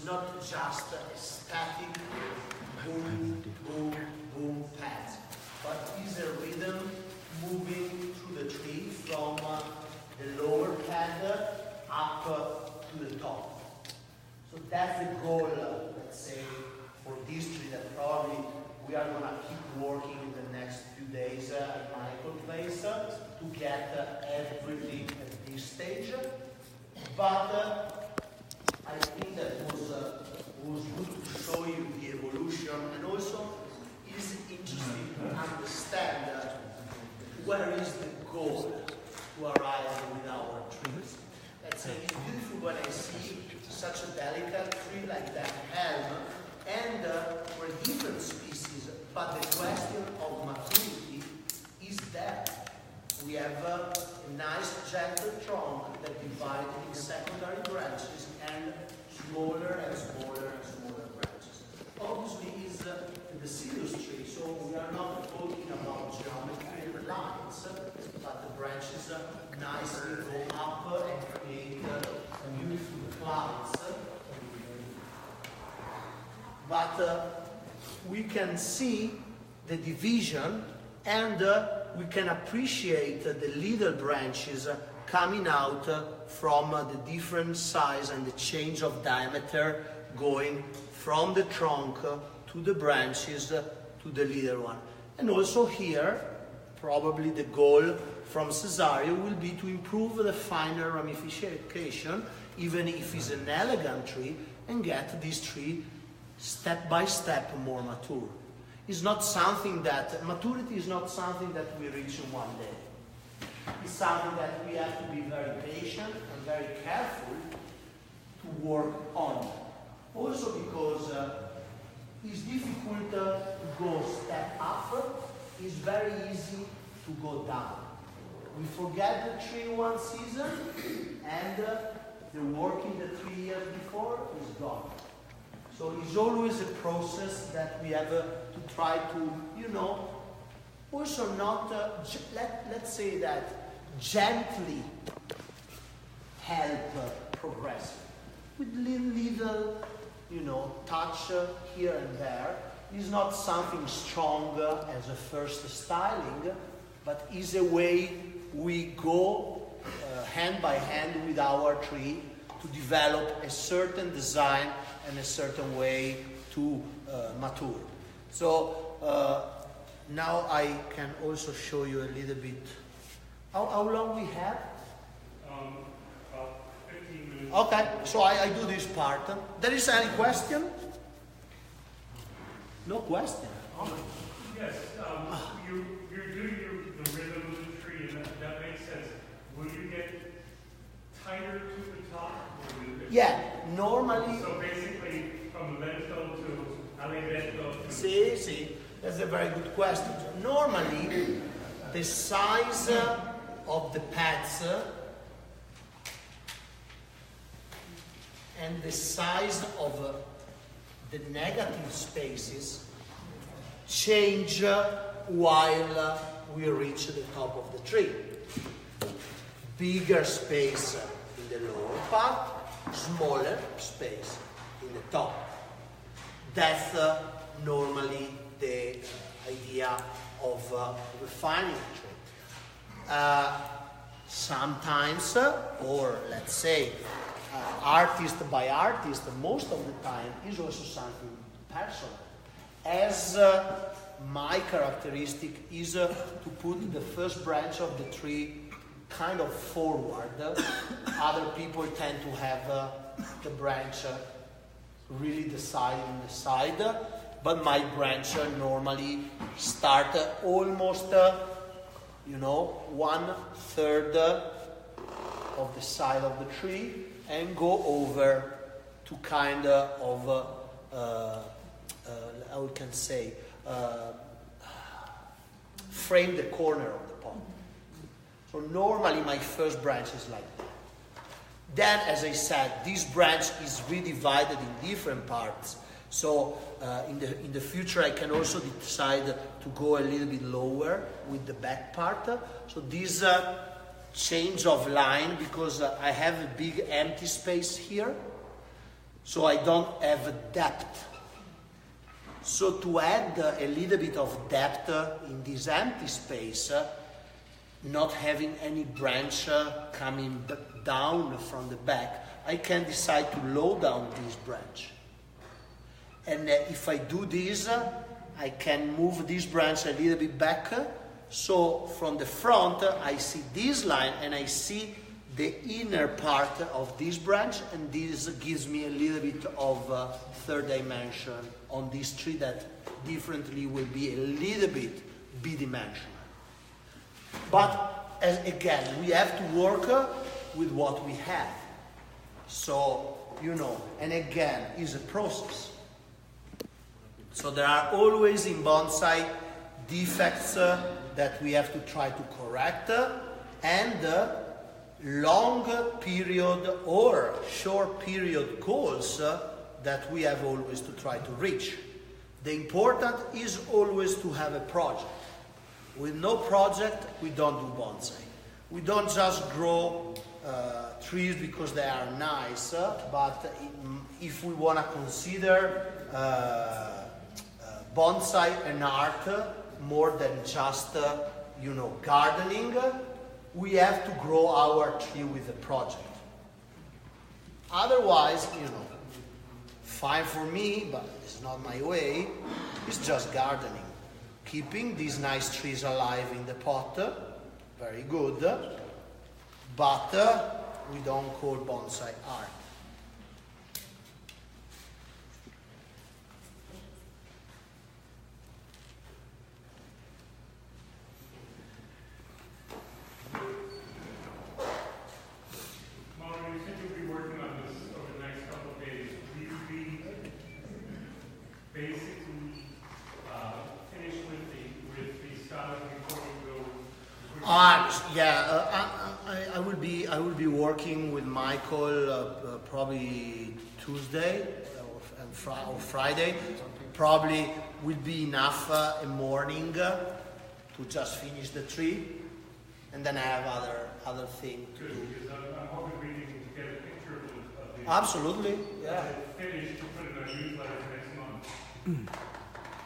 not just a static boom, boom, boom pads, but is a rhythm moving through the tree from the lower pad up to the top. So that's the goal, let's say, for this tree that probably we are going to keep working in the next few days at Michael's place to get everything at this stage. But I think that was good to show you the evolution, and also is interesting to understand where is the goal to arrive with our trees. Let's say it's beautiful when I see such a delicate tree like that elm, and we're different species, but the question of maturity is that we have a nice gentle trunk that divides in secondary branches and smaller and smaller and smaller branches. Obviously, is the deciduous tree, so we are not talking about geometry and lines, but the branches nicely go up and create beautiful clouds. But we can see the division, and we can appreciate the little branches coming out from the different size and the change of diameter going from the trunk to the branches to the little one. And also here, probably the goal from Cesario will be to improve the finer ramification, even if it's an elegant tree, and get this tree step by step more mature. It's not something that, maturity is not something that we reach in one day. It's something that we have to be very patient and very careful to work on. Also because it's difficult to go step up, it's very easy to go down. We forget the tree one season, and the work in the 3 years before is gone. So it's always a process that we have to try to, also not, let's say that, gently help progress. With little, touch here and there. It's not something strong as a first styling, but is a way we go hand by hand with our tree to develop a certain design and a certain way to mature. So now I can also show you a little bit. How long we have? About 15 minutes. Okay, so I do this part. There is any question? No question. Oh. Yes, you're doing the rhythm of the tree, and that makes sense. Will you get tighter to the top? Or will you get Normally. So basically, from lento to allegretto to... See, that's a very good question. Normally, the size of the pads and the size of the negative spaces change while we reach the top of the tree. Bigger space in the lower part, smaller space in the top. That's normally the idea of refining the tree. Sometimes, or let's say, artist by artist, most of the time, is also something personal. As my characteristic is to put the first branch of the tree kind of forward. Other people tend to have the branch really the side on the side, but my branch normally start almost 1/3 of the side of the tree and go over to kind of how we can say frame the corner of the pot. So normally my first branch is like that. Then, as I said, this branch is redivided in different parts. So in the future I can also decide to go a little bit lower with the back part. So this change of line, because I have a big empty space here. so I don't have depth. So to add a little bit of depth in this empty space, not having any branch coming down from the back, I can decide to low down this branch. And if I do this, I can move this branch a little bit back. So from the front, I see this line and I see the inner part of this branch, and this gives me a little bit of third dimension on this tree that differently will be a little bit bidimensional. But again, we have to work with what we have. So, and again, it's a process. So there are always in bonsai defects that we have to try to correct, and long period or short period goals that we have always to try to reach. The important is always to have a project. With no project, we don't do bonsai. We don't just grow trees because they are nice, but if we want to consider bonsai an art more than just gardening, we have to grow our tree with a project. Otherwise, fine for me, but it's not my way. It's just gardening. Keeping these nice trees alive in the pot, very good, but we don't call bonsai art. Mauro, you said you'll be working on this over the next couple of days. Will you be basically finished with the style before you go? I will be working with Michael probably Tuesday or Friday. Probably will be enough a morning to just finish the tree, and then I have other things to do. Because I'm hoping we can get a picture of the Absolutely, yeah. finish to put it in a newsletter next month.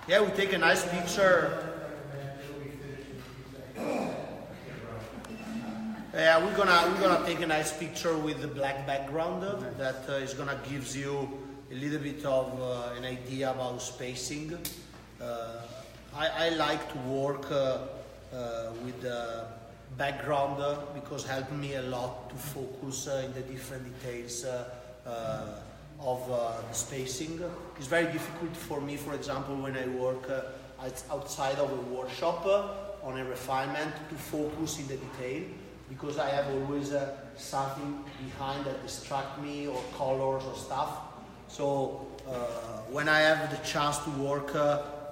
Yeah, we take a nice picture. Yeah, we're gonna take a nice picture with the black background that is gonna gives you a little bit of an idea about spacing. I like to work with the background because it helped me a lot to focus in the different details of the spacing. It's very difficult for me, for example, when I work outside of a workshop on a refinement, to focus in the detail, because I have always something behind that distract me, or colors or stuff. So when I have the chance to work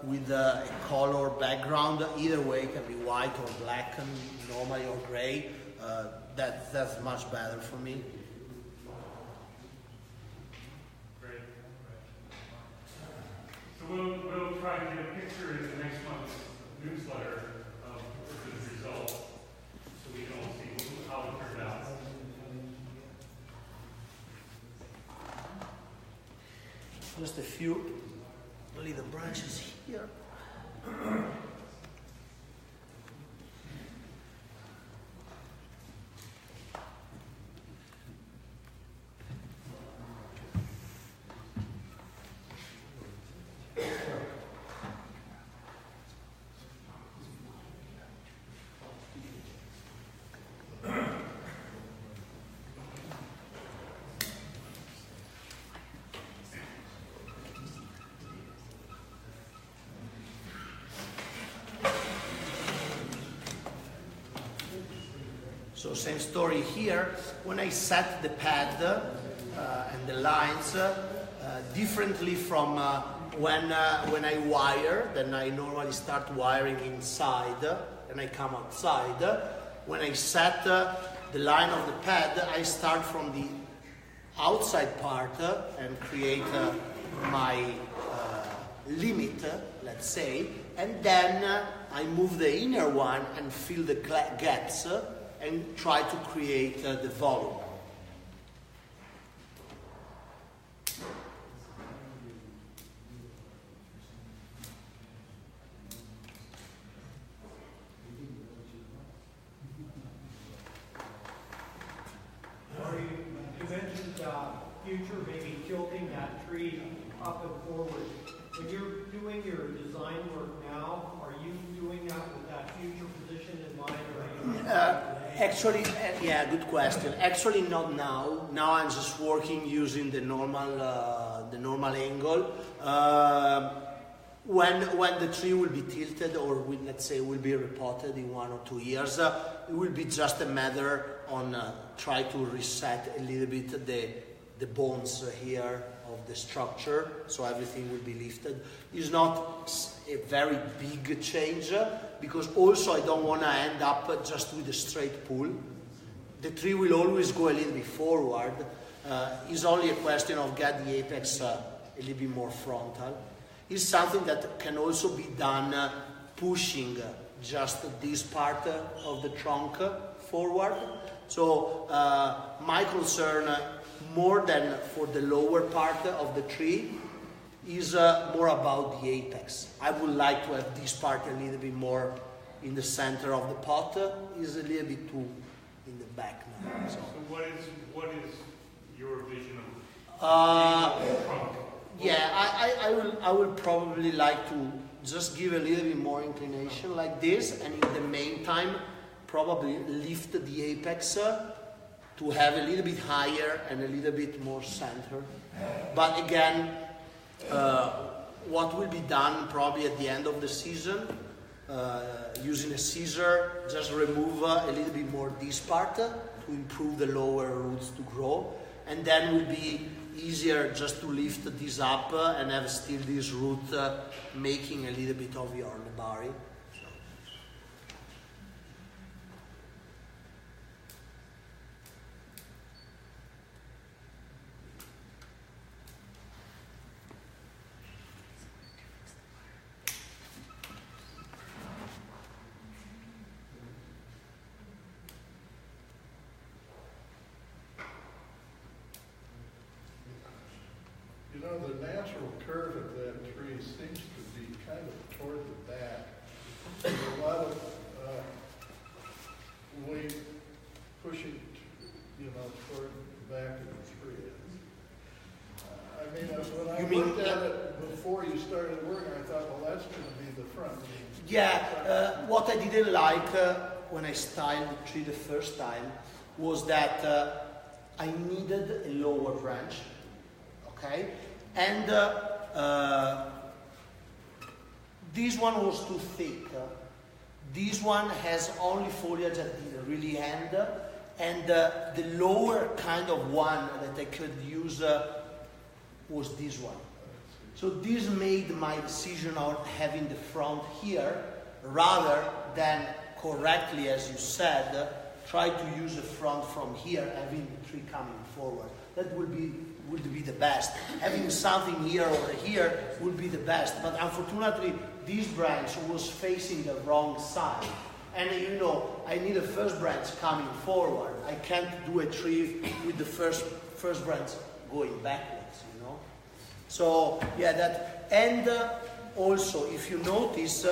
with a color background, either way, it can be white or black, and normally or gray, that's much better for me. Great. So we'll try to get a picture in the next month's newsletter of the results, so we can all see how it turned out. Just a few little branches here. So same story here. When I set the pad and the lines differently from when I wire, then I normally start wiring inside and I come outside. When I set the line of the pad, I start from the outside part and create my limit, let's say, and then I move the inner one and fill the gaps and try to create the volume. mentioned future, maybe tilting that tree up and forward. When you're doing your design work now, are you doing that with that future position in mind, or are you? Actually, yeah, good question. Actually, not now. Now I'm just working using the normal angle. When the tree will be tilted, or let's say will be repotted in 1 or 2 years, it will be just a matter on try to reset a little bit the bones here of the structure, so everything will be lifted. It's not a very big change, because also I don't want to end up just with a straight pull. The tree will always go a little bit forward. It's only a question of get the apex a little bit more frontal. It's something that can also be done pushing just this part of the trunk forward. So my concern, more than for the lower part of the tree, is more about the apex. I would like to have this part a little bit more in the center of the pot. Is a little bit too in the back now. So what is your vision of the trunk? Yeah, I will probably like to just give a little bit more inclination like this, and in the meantime probably lift the apex to have a little bit higher and a little bit more center. But again, what will be done probably at the end of the season, using a scissor, just remove a little bit more this part to improve the lower roots to grow, and then will be easier just to lift this up and have still this root making a little bit of your nebari. You know, the natural curve of that tree seems to be kind of toward the back. There's a lot of weight pushing, toward the back of the tree. I mean, when I looked at it before you started working, I thought, well, that's going to be the front. Yeah, what I didn't like when I styled the tree the first time was that I needed a lower branch. Okay, and this one was too thick. This one has only foliage at the really end, and the lower kind of one that I could use was this one. So this made my decision on having the front here rather than correctly, as you said, try to use the front from here, having the tree coming forward. That would be the best. Having something here or here would be the best. But unfortunately, this branch was facing the wrong side. And I need a first branch coming forward. I can't do a tree with the first branch going backwards, So, yeah, that. And also, if you notice,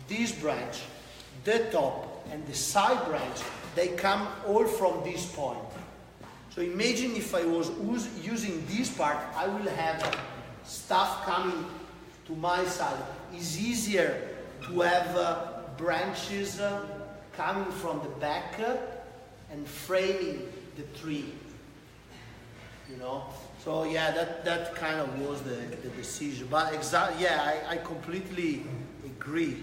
this branch, the top and the side branch, they come all from this point. So imagine if I was using this part, I will have stuff coming to my side. It's easier to have branches coming from the back and framing the tree, So yeah, that kind of was the decision. But I completely agree.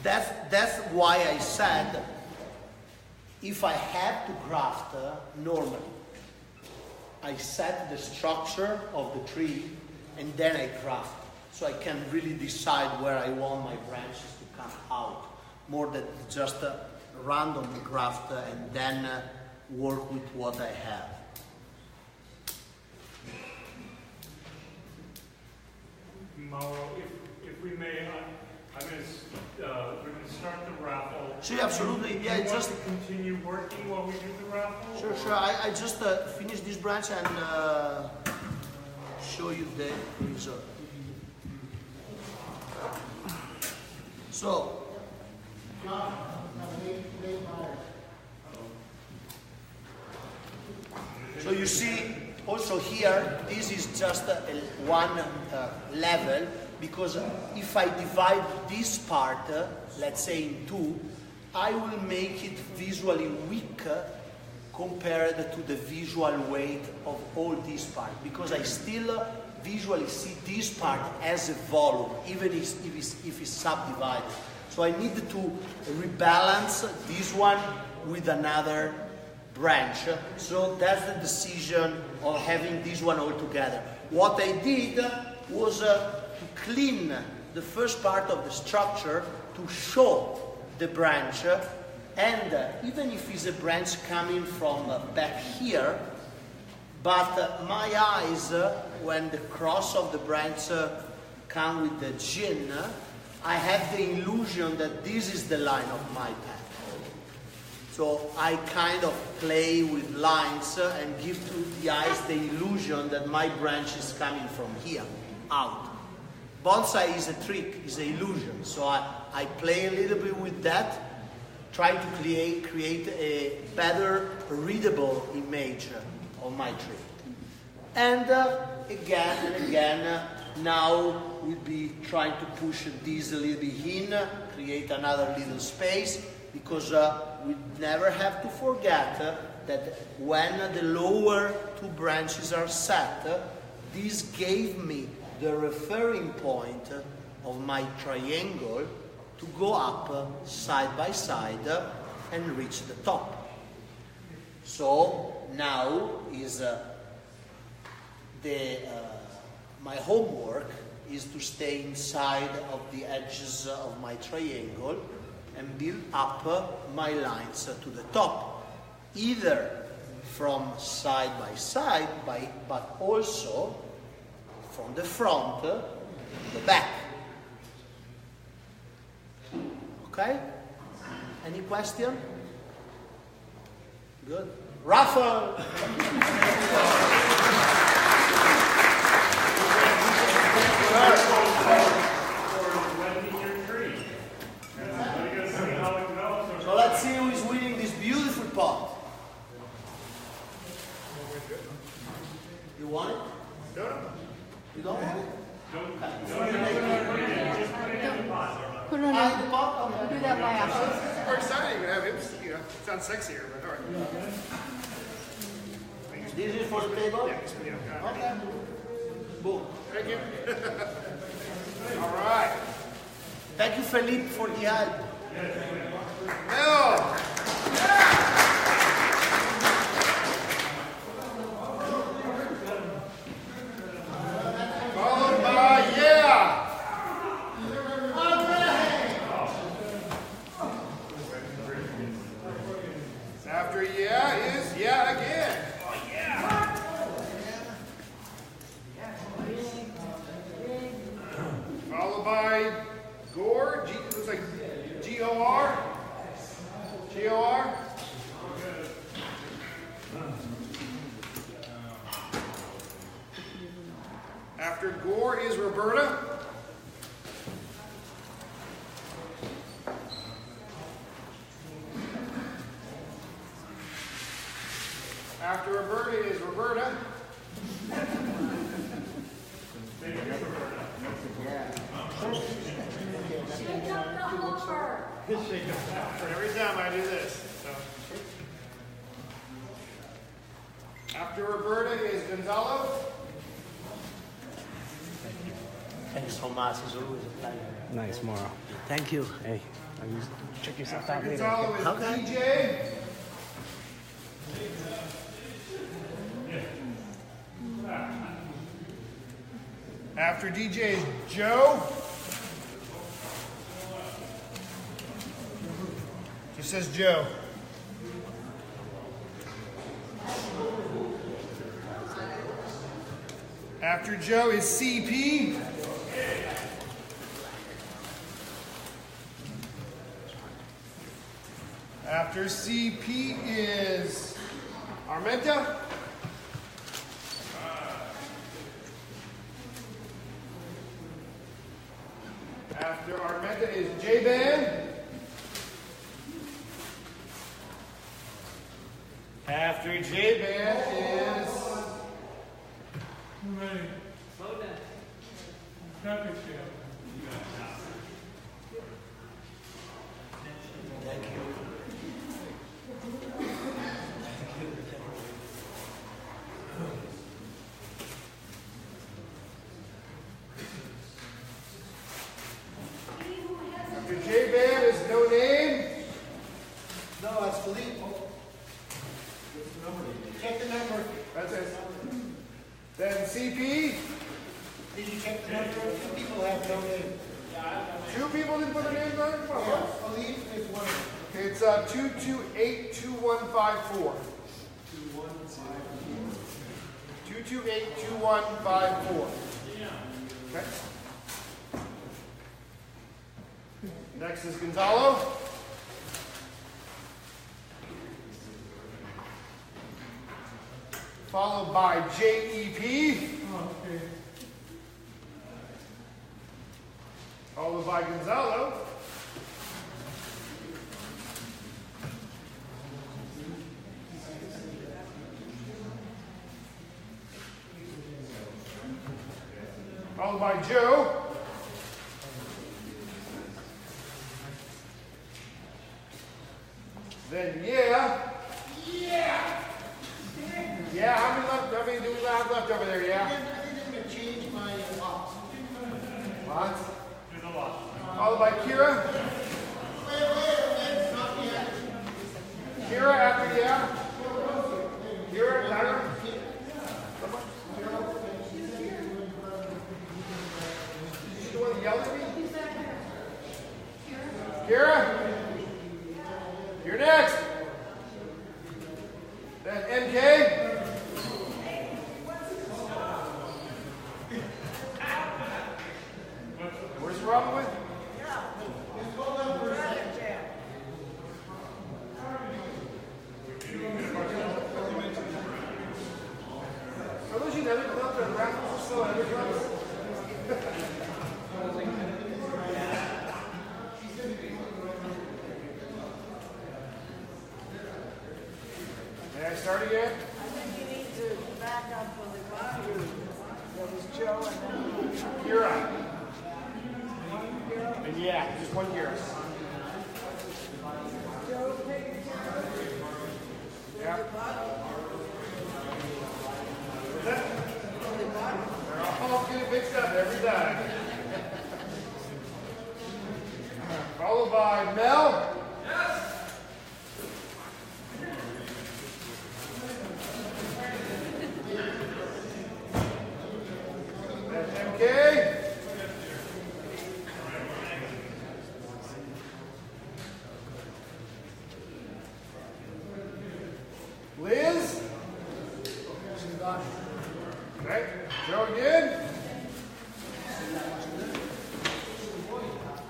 That's why I said, if I have to graft normally, I set the structure of the tree and then I graft. So I can really decide where I want my branches to come out, more than just a random graft and then work with what I have. Mauro, if we may, we're going to start the raffle. Sure, absolutely. Yeah, want to continue working while we do the raffle? Sure. I just finish this branch and show you the result. So, So you see, also here, this is just one level, because if I divide this part, let's say in two, I will make it visually weak compared to the visual weight of all this part, because I still visually see this part as a volume, even if it's subdivided. So I need to rebalance this one with another branch. So that's the decision of having this one all together. What I did was to clean the first part of the structure to show the branch, and even if it's a branch coming from back here, but my eyes, when the cross of the branch come with the gin, I have the illusion that this is the line of my path. So I kind of play with lines and give to the eyes the illusion that my branch is coming from here, out. Bonsai is a trick, is an illusion. So I play a little bit with that, try to create a better readable image of my tree. And again and again, now we'll be trying to push this a little bit in, create another little space, because we never have to forget that when the lower two branches are set, this gave me the referring point of my triangle to go up side by side and reach the top. So now is my homework is to stay inside of the edges of my triangle and build up my lines to the top, either from side by side, but also from the front to the back. Okay? Any question? Good. Rafa! So let's see who is winning this beautiful pot. You want it? No. You don't want it? Put it in The pot? do that by accident. We're excited to have him, it sounds sexier, but all right. This is for the table? Yeah. Okay. Boom. Thank you. All right. Thank you, Felipe, for the help. Bill. Followed by yeah. After yeah is yeah again. Followed by Gore, looks like G-O-R. G-O-R. After Gore is Roberta. After Roberta is Roberta. Every time I do this. So. After Roberta is Gonzalo. Thanks so much. It's always a pleasure. Nice, Mauro. Thank you. Hey, check yourself out After later. Gonzalo is Okay. DJ. After DJ is Joe. Just says Joe. After Joe is CP. After CP is Armenta. After Armenta is J-Band. After J band is Ready. Slow down. Traffic jam. after J band is no name. No, that's Philippe. Check the number. That's it. Then CP. Did you check the number? Two people have no name. Two people didn't put their names on it? Come on. Philippe is one of them. Okay, it's 228-2154. 228-2154. Okay. Next is Gonzalo. Followed by JEP. Okay. Followed by Gonzalo. Followed by Joe. Then yeah. Yeah, how many do we have left over there, yeah? I think I'm going to change my lots. Lots. There's a lot. Followed by Kira. Wait, not yet. Kira after yeah. Kira, Tyra. She's the one that yelled at me? Kira? You're next. Then MK. Where's Robin with? Are those your other clubs or the raffles are still other clubs? May I start again? I think you need to back up for the volume. There was Joe and then Kira. And yeah, just one Kira. Joe, take your camera. Yeah. They're all getting mixed up every time. Followed by Mel. That's MK. Liz. Okay, Joe again.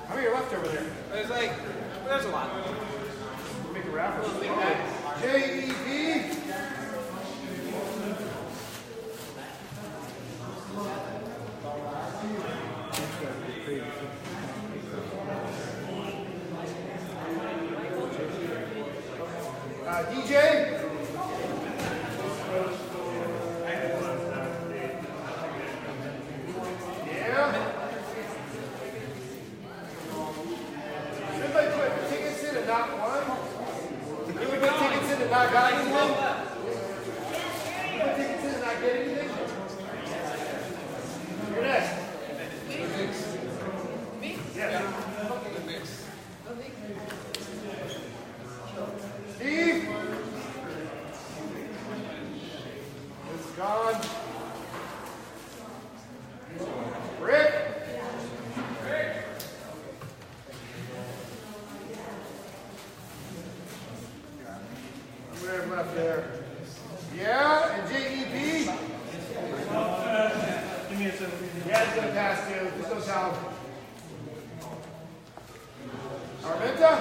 How many are left over there? There's a lot. Make a raffle. JEP. DJ. Yeah. Somebody put tickets in and not one? Did we put tickets in and not got anything? You put tickets in and not get anything? You're next. Yeah. Steve. It's gone. Rick. What do we have left there? Yeah, and JEP. Give me a second. Yeah, it's gonna pass too. Just don't tell him. Armenta?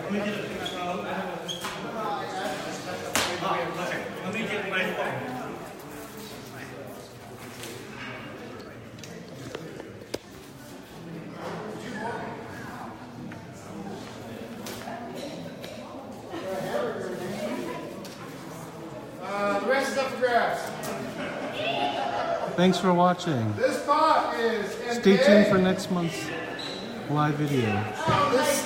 Let me get a picture. Let me get my phone. photographs. Thanks for watching. This pot is Stay tuned for next month's live video. This